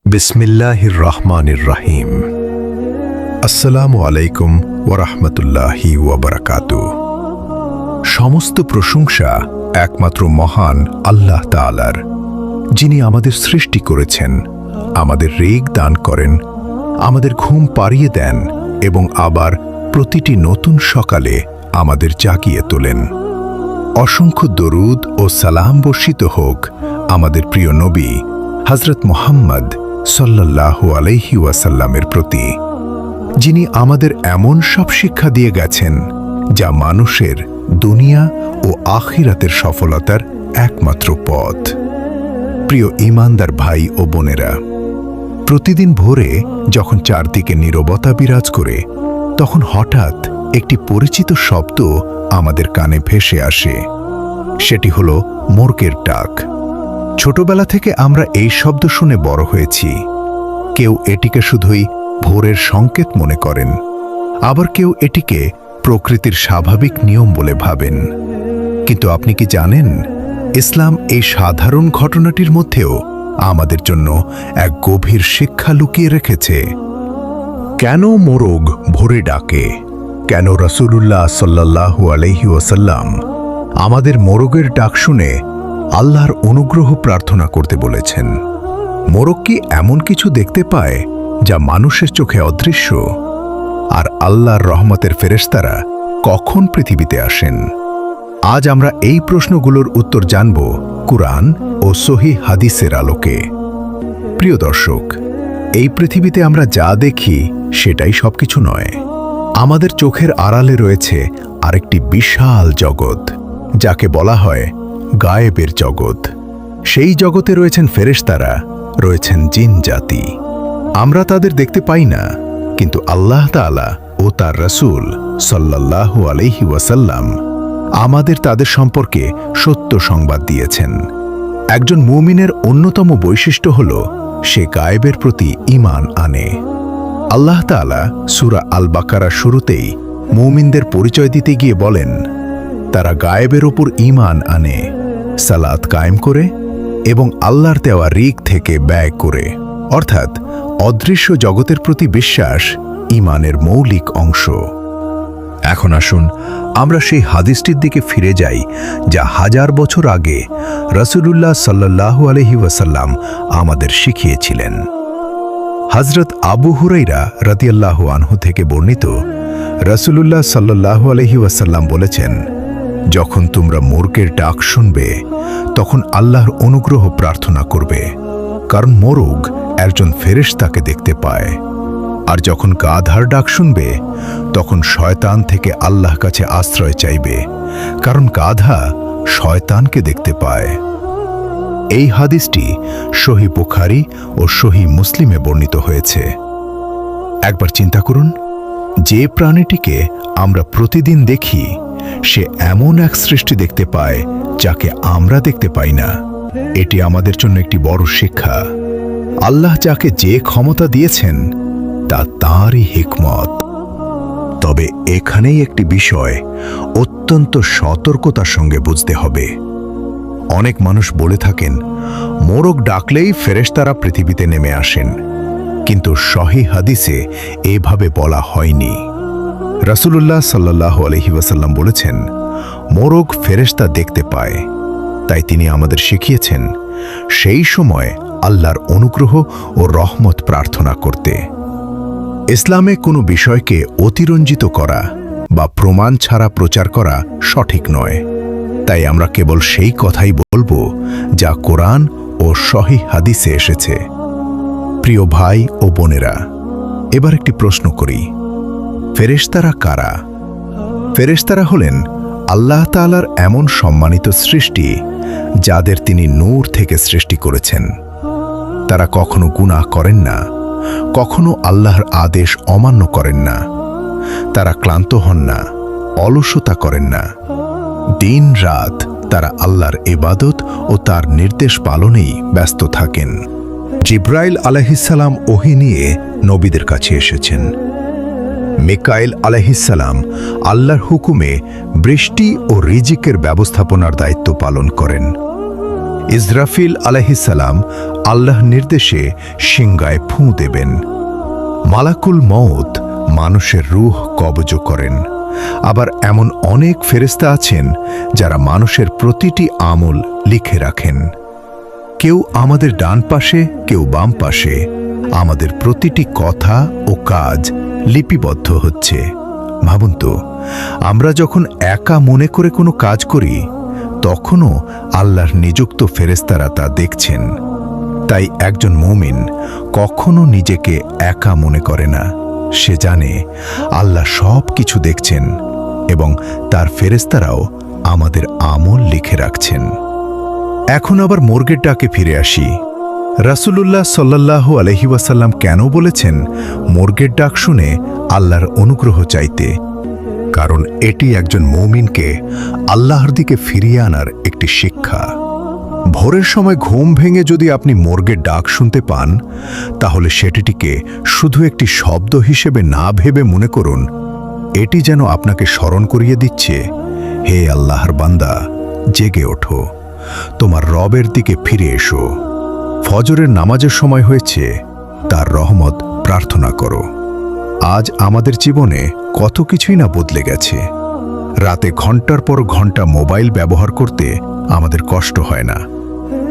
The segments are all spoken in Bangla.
বিসমিল্লাহির রহমানির রহিম। আসসালামু আলাইকুম ওয়ারাহমাতুল্লাহি ওয়াবারাকাতুহু। সমস্ত প্রশংসা একমাত্র মহান আল্লাহ তাআলার, যিনি আমাদের সৃষ্টি করেছেন, আমাদের রেগ দান করেন, আমাদের ঘুম পাড়িয়ে দেন এবং আবার প্রতিটি নতুন সকালে আমাদের জাগিয়ে তোলেন। অসংখ্য দরুদ ও সালাম বর্ষিত হোক আমাদের প্রিয় নবী হযরত মুহাম্মদ সাল্লাল্লাহু আলাইহি ওয়াসাল্লামের প্রতি, যিনি আমাদের এমন সব শিক্ষা দিয়ে গেছেন যা মানুষের দুনিয়া ও আখিরাতের সফলতার একমাত্র পথ। প্রিয় ঈমানদার ভাই ও বোনেরা, প্রতিদিন ভোরে যখন চারদিকে নীরবতা বিরাজ করে, তখন হঠাৎ একটি পরিচিত শব্দ আমাদের কানে ভেসে আসে। সেটি হলো মোরগের ডাক। ছোটবেলা থেকে আমরা এই শব্দ শুনে বড় হয়েছি। কেউ এটিকে শুধুই ভোরের সংকেত মনে করেন, আবার কেউ এটিকে প্রকৃতির স্বাভাবিক নিয়ম বলে ভাবেন। কিন্তু আপনি কি জানেন, ইসলাম এই সাধারণ ঘটনাটির মধ্যেও আমাদের জন্য এক গভীর শিক্ষা লুকিয়ে রেখেছে। কেন মোরগ ভোরে ডাকে? কেন রাসূলুল্লাহ সাল্লাল্লাহু আলাইহি ওয়াসাল্লাম আমাদের মোরগের ডাক শুনে আল্লাহর অনুগ্রহ প্রার্থনা করতে বলেছেন? মোরগ কি এমন কিছু দেখতে পায় যা মানুষের চোখে অদৃশ্য? আর আল্লাহর রহমতের ফেরেশতারা কখন পৃথিবীতে আসেন? আজ আমরা এই প্রশ্নগুলোর উত্তর জানব কুরআন ও সহিহ হাদিসের আলোকে। প্রিয় দর্শক, এই পৃথিবীতে আমরা যা দেখি সেটাই সবকিছু নয়। আমাদের চোখের আড়ালে রয়েছে আরেকটি বিশাল জগৎ, যাকে বলা হয় গায়েবের জগৎ। সেই জগতে রয়েছেন ফেরেশতারা, রয়েছেন জিন জাতি। আমরা তাদের দেখতে পাই না, কিন্তু আল্লাহ তাআলা ও তার রাসূল সাল্লাল্লাহু আলাইহি ওয়াসাল্লাম আমাদের তাদের সম্পর্কে সত্য সংবাদ দিয়েছেন। একজন মুমিনের অন্যতম বৈশিষ্ট্য হল সে গায়েবের প্রতি ঈমান আনে। আল্লাহ তাআলা সূরা আল বাকারার শুরুতেই মুমিনদের পরিচয় দিতে গিয়ে বলেন, তারা গায়েবের ওপর ঈমান আনে, সালাত কায়েম করে এবং আল্লাহর দেওয়া রিক থেকে ব্যয় করে। অর্থাৎ অদৃশ্য জগতের প্রতি বিশ্বাস ঈমানের মৌলিক অংশ। এখন আসুন আমরা সেই হাদিসটির দিকে ফিরে যাই, যা হাজার বছর আগে রাসূলুল্লাহ সাল্লাল্লাহু আলাইহি ওয়াসাল্লাম আমাদের শিখিয়েছিলেন। হযরত আবু হুরায়রা রাদিয়াল্লাহু আনহু থেকে বর্ণিত, রাসূলুল্লাহ সাল্লাল্লাহু আলাইহি ওয়াসাল্লাম বলেছেন, যখন তোমরা মোরগের ডাক শুনবে, তখন আল্লাহর অনুগ্রহ প্রার্থনা করবে, কারণ মোরগ একজন ফেরেশতাকে দেখতে পায়। আর যখন গাধার ডাক শুনবে, তখন শয়তান থেকে আল্লাহর কাছে আশ্রয় চাইবে, কারণ গাধা শয়তানকে দেখতে পায়। এই হাদিসটি সহিহ বুখারী ও সহিহ মুসলিমে বর্ণিত হয়েছে। একবার চিন্তা করুন, যে প্রাণীটিকে আমরা প্রতিদিন দেখি, সে এমন এক সৃষ্টি দেখতে পায় যাকে আমরা দেখতে পাই না। এটি আমাদের জন্য একটি বড় শিক্ষা। আল্লাহ যাকে যে ক্ষমতা দিয়েছেন তা তাঁরই হিকমত। তবে এখানেই একটি বিষয় অত্যন্ত সতর্কতার সঙ্গে বুঝতে হবে। অনেক মানুষ বলে থাকেন, মোরগ ডাকলেই ফেরেশতারা পৃথিবীতে নেমে আসেন, কিন্তু সহিহ হাদিসে এভাবে বলা হয়নি। রাসূলুল্লাহ সাল্লাল্লাহু আলাইহি ওয়াসাল্লাম বলেছেন, মোরগ ফেরেশতা দেখতে পায়। তাই তিনি আমাদের শিখিয়েছেন সেই সময় আল্লাহর অনুগ্রহ ও রহমত প্রার্থনা করতে। ইসলামে কোনো বিষয়কে অতিরঞ্জিত করা বা প্রমাণ ছাড়া প্রচার করা সঠিক নয়। তাই আমরা কেবল সেই কথাই বলবো যা কোরআন ও সহিহ হাদিসে এসেছে। প্রিয় ভাই ও বোনেরা, এবার একটি প্রশ্ন করি, ফেরেশতারা কারা? ফেরেশতারা হলেন আল্লাহ তাআলার এমন সম্মানিত সৃষ্টি যাদের তিনি নূর থেকে সৃষ্টি করেছেন। তারা কখনো গুনাহ করেন না, কখনো আল্লাহর আদেশ অমান্য করেন না। তারা ক্লান্ত হন না, অলসতা করেন না। দিন রাত তারা আল্লাহর ইবাদত ও তার নির্দেশ পালনেই ব্যস্ত থাকেন। জিবরাইল আলাইহিসসালাম ওহী নিয়ে নবীদের কাছে এসেছেন। মিকাইল আলাইহিসসালাম আল্লাহর হুকুমে বৃষ্টি ও রিজিকের ব্যবস্থাপনার দায়িত্ব পালন করেন। ইসরাফিল আলাইহিসসালাম আল্লাহর নির্দেশে সিংগায় ফুঁ দেবেন। মালাকুল মউত মানুষের রূহ কবজ করেন। আবার এমন অনেক ফেরেশতা আছেন যারা মানুষের প্রতিটি আমল লিখে রাখেন। কেউ আমাদের ডান পাশে, কেউ বাম পাশে। আমাদের প্রতিটি কথা ও কাজ লিপিবদ্ধ হচ্ছে। ভাবুন তো, আমরা যখন একা মনে করে কোনো কাজ করি, তখনও আল্লাহর নিযুক্ত ফেরেশতারা তা দেখছেন। তাই একজন মুমিন কখনো নিজেকে একা মনে করে না। সে জানে আল্লাহ সব কিছু দেখছেন এবং তার ফেরেশতারাও আমাদের আমল লিখে রাখছেন। এখন আবার মর্গের ডাকে ফিরে আসি। রাসূলুল্লাহ সাল্লাল্লাহু আলাইহি ওয়াসাল্লাম কেন বলেছেন মর্গের ডাক শুনে আল্লাহর অনুগ্রহ চাইতে? কারণ এটি একজন মুমিনকে আল্লাহর দিকে ফিরিয়ে আনার একটি শিক্ষা। ভোরের সময় ঘুম ভেঙে যদি আপনি মর্গের ডাক শুনতে পান, তাহলে সেটিকে শুধু একটি শব্দ হিসেবে না ভেবে মনে করুন, এটি যেন আপনাকে স্মরণ করিয়ে দিচ্ছে, হে আল্লাহর বান্দা, জেগে ওঠো, তোমার রবের দিকে ফিরে এসো। ফজরের নামাজের সময় হয়েছে, তার রহমত প্রার্থনা করো। আজ আমাদের জীবনে কত কিছুই না বদলে গেছে। রাতে ঘন্টার পর ঘন্টা মোবাইল ব্যবহার করতে আমাদের কষ্ট হয় না,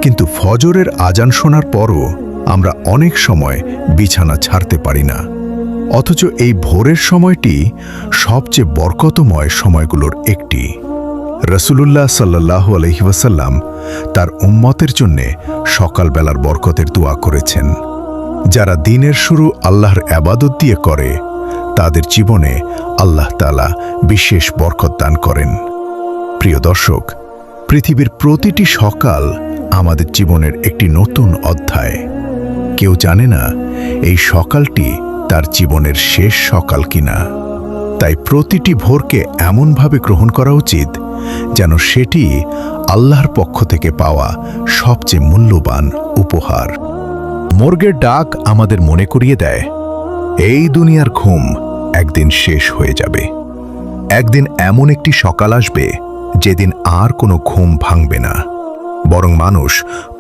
কিন্তু ফজরের আজান শোনার পরও আমরা অনেক সময় বিছানা ছাড়তে পারি না। অথচ এই ভোরের সময়টি সবচেয়ে বরকতময় সময়গুলোর একটি। রাসূলুল্লাহ সাল্লাল্লাহু আলাইহি ওয়াসাল্লাম তার উম্মতের জন্যে সকালবেলার বরকতের দোয়া করেছেন। যারা দিনের শুরু আল্লাহর ইবাদত দিয়ে করে, তাদের জীবনে আল্লাহ তাআলা বিশেষ বরকত দান করেন। প্রিয় দর্শক, পৃথিবীর প্রতিটি সকাল আমাদের জীবনের একটি নতুন অধ্যায়। কেউ জানে না এই সকালটি তার জীবনের শেষ সকাল কিনা। তাই প্রতিটি ভোরকে এমনভাবে গ্রহণ করা উচিত যেন সেটি আল্লাহর পক্ষ থেকে পাওয়া সবচেয়ে মূল্যবান উপহার। মর্গের ডাক আমাদের মনে করিয়ে দেয়, এই দুনিয়ার ঘুম একদিন শেষ হয়ে যাবে। একদিন এমন একটি সকাল আসবে যেদিন আর কোনো ঘুম ভাঙবে না, বরং মানুষ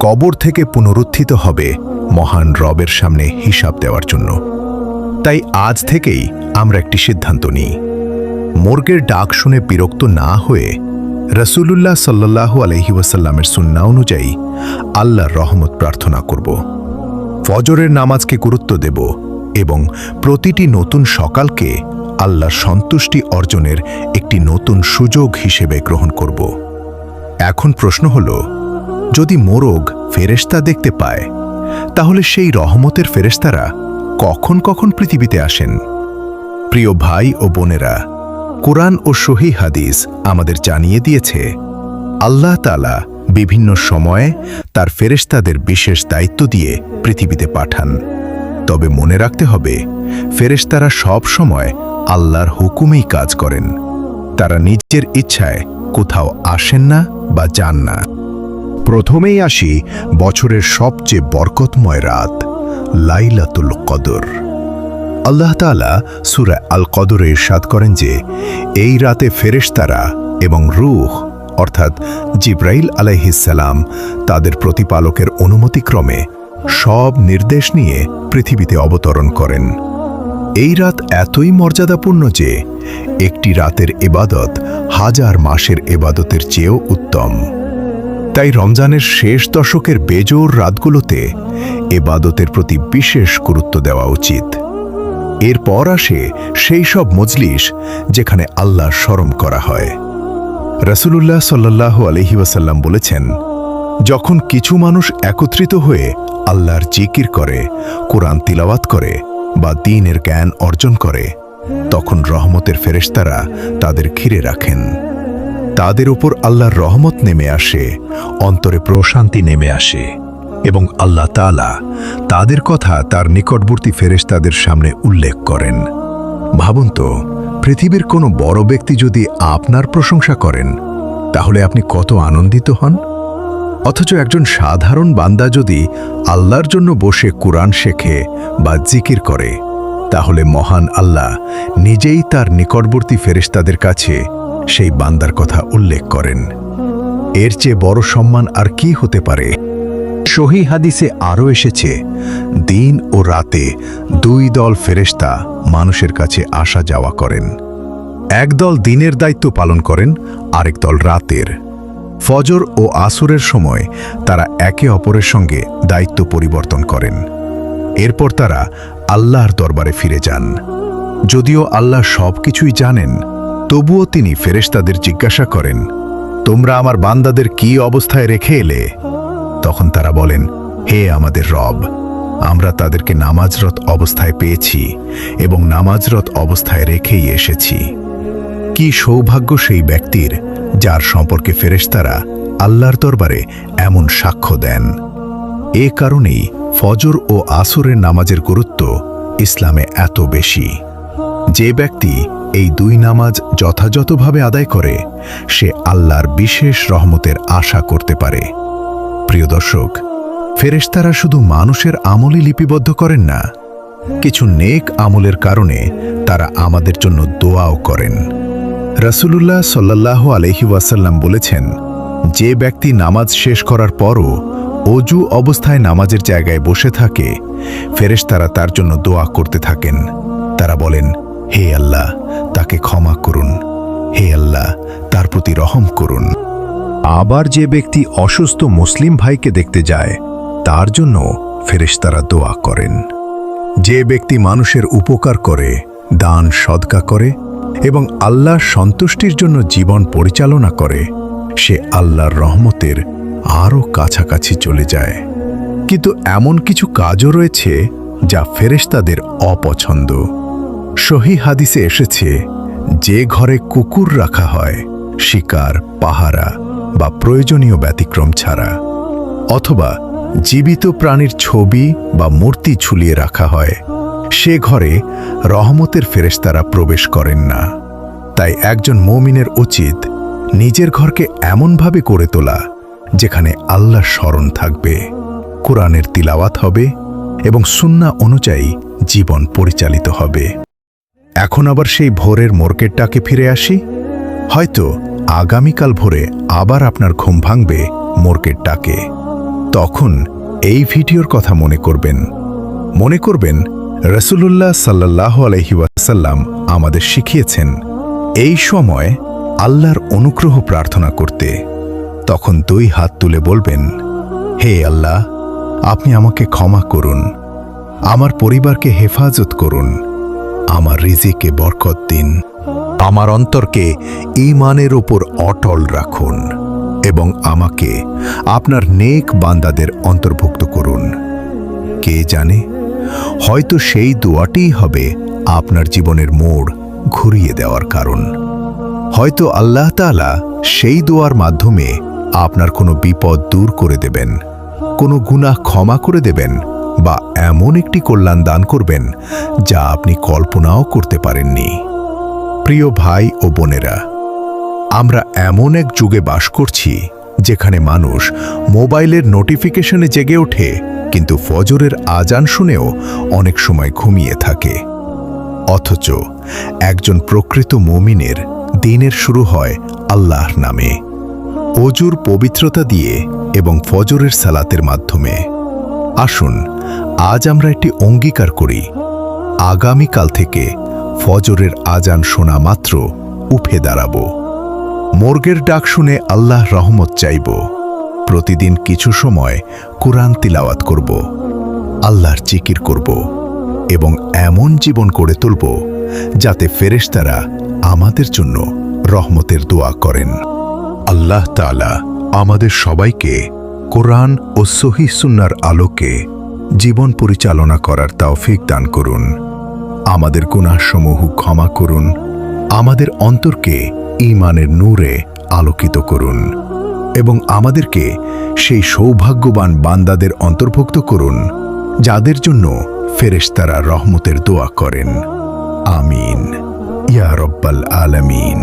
কবর থেকে পুনরুত্থিত হবে মহান রবের সামনে হিসাব দেওয়ার জন্য। তাই আজ থেকেই আমরা একটি সিদ্ধান্ত নিই, মর্গের ডাক শুনে বিরক্ত না হয়ে রাসূলুল্লাহ সাল্লাল্লাহু আলাইহি ওয়াসাল্লামের সুন্নাহ অনুযায়ী আল্লাহর রহমত প্রার্থনা করব, ফজরের নামাজকে গুরুত্ব দেব এবং প্রতিটি নতুন সকালকে আল্লাহর সন্তুষ্টি অর্জনের একটি নতুন সুযোগ হিসেবে গ্রহণ করব। এখন প্রশ্ন হল, যদি মোরগ ফেরেশতা দেখতে পায়, তাহলে সেই রহমতের ফেরেশতারা কখন কখন পৃথিবীতে আসেন? প্রিয় ভাই ও বোনেরা, কোরআন ও সহিহ হাদিস আমাদের জানিয়ে দিয়েছে আল্লাহ তাআলা বিভিন্ন সময়ে তার ফেরেশতাদের বিশেষ দায়িত্ব দিয়ে পৃথিবীতে পাঠান। তবে মনে রাখতে হবে, ফেরেশতারা সব সময় আল্লাহর হুকুমেই কাজ করেন। তারা নিজের ইচ্ছায় কোথাও আসেন না বা যান না। প্রথমেই আসি বছরের সবচেয়ে বরকতময় রাত, লাইলাতুল কদর। আল্লাহ তাআলা সূরা আল কদরে ইরশাদ করেন যে, এই রাতে ফেরেশতারা এবং রূহ অর্থাৎ জিবরাইল আলাইহিস সালাম তাদের প্রতিপালকের অনুমতিক্রমে সব নির্দেশ নিয়ে পৃথিবীতে অবতরণ করেন। এই রাত এতই মর্যাদাপূর্ণ যে একটি রাতের ইবাদত হাজার মাসের ইবাদতের চেয়েও উত্তম। তাই রমজানের শেষ দশকের বেজোর রাতগুলোতে ইবাদতের প্রতি বিশেষ গুরুত্ব দেওয়া উচিত। এরপর আসে সেই সব মজলিস যেখানে আল্লাহর স্মরণ করা হয়। রাসূলুল্লাহ সাল্লাল্লাহু আলাইহি ওয়াসাল্লাম বলেছেন, যখন কিছু মানুষ একত্রিত হয়ে আল্লাহর জিকির করে, কোরআন তিলাওয়াত করে বা দ্বীনের জ্ঞান অর্জন করে, তখন রহমতের ফেরেশতারা তাদের ঘিরে রাখেন। তাদের উপর আল্লাহর রহমত নেমে আসে, অন্তরে প্রশান্তি নেমে আসে এবং আল্লাহ তাআলা তাদের কথা তার নিকটবর্তী ফেরেশতাদের সামনে উল্লেখ করেন। ভাবুন তো, পৃথিবীর কোনো বড় ব্যক্তি যদি আপনার প্রশংসা করেন, তাহলে আপনি কত আনন্দিত হন। অথচ একজন সাধারণ বান্দা যদি আল্লাহর জন্য বসে কোরআন শেখে বা জিকির করে, তাহলে মহান আল্লাহ নিজেই তার নিকটবর্তী ফেরেশতাদের কাছে সেই বান্দার কথা উল্লেখ করেন। এর চেয়ে বড় সম্মান আর কি হতে পারে? সহিহ হাদিসে আরও এসেছে, দিন ও রাতে দুই দল ফেরেশতা মানুষের কাছে আসা যাওয়া করেন। এক দল দিনের দায়িত্ব পালন করেন, আরেক দল রাতের। ফজর ও আসরের সময় তারা একে অপরের সঙ্গে দায়িত্ব পরিবর্তন করেন। এরপর তারা আল্লাহর দরবারে ফিরে যান। যদিও আল্লাহ সবকিছুই জানেন, তবুও তিনি ফেরেশতাদের জিজ্ঞাসা করেন, তোমরা আমার বান্দাদের কি অবস্থায় রেখে এলে? তখন তারা বলেন, হে আমাদের রব, আমরা তাদেরকে নামাজরত অবস্থায় পেয়েছি এবং নামাজরত অবস্থায় রেখেই এসেছি। কি সৌভাগ্য সেই ব্যক্তির যার সম্পর্কে ফেরেশতারা আল্লাহর দরবারে এমন সাক্ষ্য দেন। এ কারণেই ফজর ও আসরের নামাজের গুরুত্ব ইসলামে এত বেশি। যে ব্যক্তি এই দুই নামাজ যথাযথভাবে আদায় করে, সে আল্লাহর বিশেষ রহমতের আশা করতে পারে। প্রিয় দর্শক, ফেরেশতারা শুধু মানুষের আমলই লিপিবদ্ধ করেন না, কিছু নেক আমলের কারণে তারা আমাদের জন্য দোয়াও করেন। রাসূলুল্লাহ সাল্লাল্লাহু আলাইহি ওয়াসাল্লাম বলেছেন, যে ব্যক্তি নামাজ শেষ করার পরও অজু অবস্থায় নামাজের জায়গায় বসে থাকে, ফেরেশতারা তার জন্য দোয়া করতে থাকেন। তারা বলেন, হে আল্লাহ, তাকে ক্ষমা করুন, হে আল্লাহ, তার প্রতি রহম করুন। আবার যে ব্যক্তি অসুস্থ মুসলিম ভাইকে দেখতে যায়, তার জন্য ফেরেশতারা দোয়া করেন। যে ব্যক্তি মানুষের উপকার করে, দান সদকা করে এবং আল্লাহর সন্তুষ্টির জন্য জীবন পরিচালনা করে, সে আল্লাহর রহমতের আরও কাছাকাছি চলে যায়। কিন্তু এমন কিছু কাজও রয়েছে যা ফেরেশতাদের অপছন্দ। সহিহ হাদিসে এসেছে, যে ঘরে কুকুর রাখা হয় শিকার, পাহারা বা প্রয়োজনীয় ব্যতিক্রম ছাড়া, অথবা জীবিত প্রাণীর ছবি বা মূর্তি ঝুলিয়ে রাখা হয়, সে ঘরে রহমতের ফেরেশতারা প্রবেশ করেন না। তাই একজন মুমিনের উচিত নিজের ঘরকে এমনভাবে করে তোলা যেখানে আল্লাহর স্মরণ থাকবে, কোরআনের তিলাওয়াত হবে এবং সুন্নাহ অনুযায়ী জীবন পরিচালিত হবে। এখন আবার সেই ভোরের মোরকেটটাকে ফিরে আসি। হয়তো আগামীকাল ভোরে আবার আপনার ঘুম ভাঙবে মোরকেটটাকে। তখন এই ভিডিওর কথা মনে করবেন রাসূলুল্লাহ সাল্লাল্লাহু আলাইহি ওয়াসাল্লাম আমাদের শিখিয়েছেন এই সময় আল্লাহর অনুগ্রহ প্রার্থনা করতে। তখন দুই হাত তুলে বলবেন, হে আল্লাহ, আপনি আমাকে ক্ষমা করুন, আমার পরিবারকে হেফাজত করুন, আমার রিজিকে বরকত দিন, আমার অন্তরকে ঈমানের উপর অটল রাখুন এবং আমাকে আপনার নেক বান্দাদের অন্তর্ভুক্ত করুন। কে জানে, হয়তো সেই দোয়াটিই হবে আপনার জীবনের মোড় ঘুরিয়ে দেওয়ার কারণ। হয়তো আল্লাহ তাআলা সেই দোয়ার মাধ্যমে আপনার কোনো বিপদ দূর করে দেবেন, কোনো গুনাহ ক্ষমা করে দেবেন বা এমন একটি কল্যাণ দান করবেন যা আপনি কল্পনাও করতে পারেননি। প্রিয় ভাই ও বোনেরা, আমরা এমন এক যুগে বাস করছি যেখানে মানুষ মোবাইলের নোটিফিকেশনে জেগে ওঠে, কিন্তু ফজরের আজান শুনেও অনেক সময় ঘুমিয়ে থাকে। অথচ একজন প্রকৃত মুমিনের দিনের শুরু হয় আল্লাহর নামে, অজুর পবিত্রতা দিয়ে এবং ফজরের সালাতের মাধ্যমে। আসুন আজ আমরা একটি অঙ্গীকার করি, আগামীকাল থেকে ফজরের আজান শোনা মাত্র উঠে দাঁড়াবো, মোরগের ডাক শুনে আল্লাহর রহমত চাইব, প্রতিদিন কিছু সময় কুরআন তিলাওয়াত করব, আল্লাহর জিকির করব এবং এমন জীবন গড়ে তুলব যাতে ফেরেশতারা আমাদের জন্য রহমতের দোয়া করেন। আল্লাহ তাআলা আমাদের সবাইকে কোরআন ও সহিহ সুন্নাহর আলোকে জীবন পরিচালনা করার তৌফিক দান করুন। আমাদের গুনাহসমূহ ক্ষমা করুন, আমাদের অন্তরকে ঈমানের নূরে আলোকিত করুন এবং আমাদেরকে সেই সৌভাগ্যবান বান্দাদের অন্তর্ভুক্ত করুন যাদের জন্য ফেরেশতারা রহমতের দোয়া করেন। আমিন ইয়া রব্বাল আলামিন।